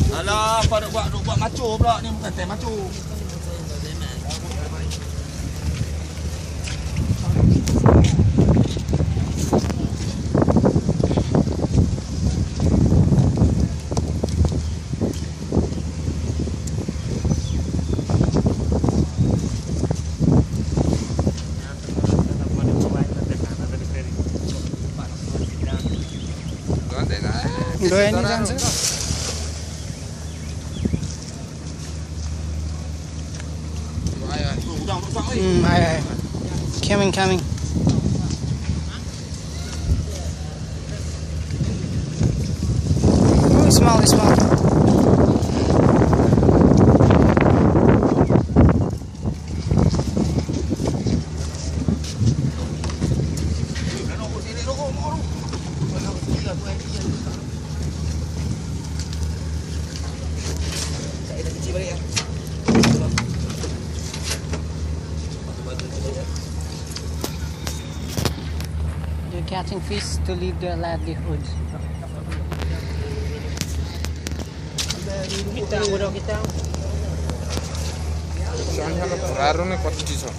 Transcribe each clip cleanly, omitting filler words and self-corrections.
Alah, apa nak buat maco pula ni, bukan teh maco. Dua ini kan sir? Aye. Coming. Oh, small. They're catching fish to live their livelihood. Kita. Soalnya kalau pengaruh nih kot di sana.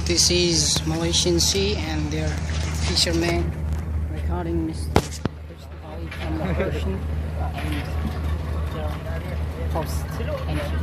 This is Malaysian Sea and their fishermen recording Mr. Ali from the ocean and their host. Thank you.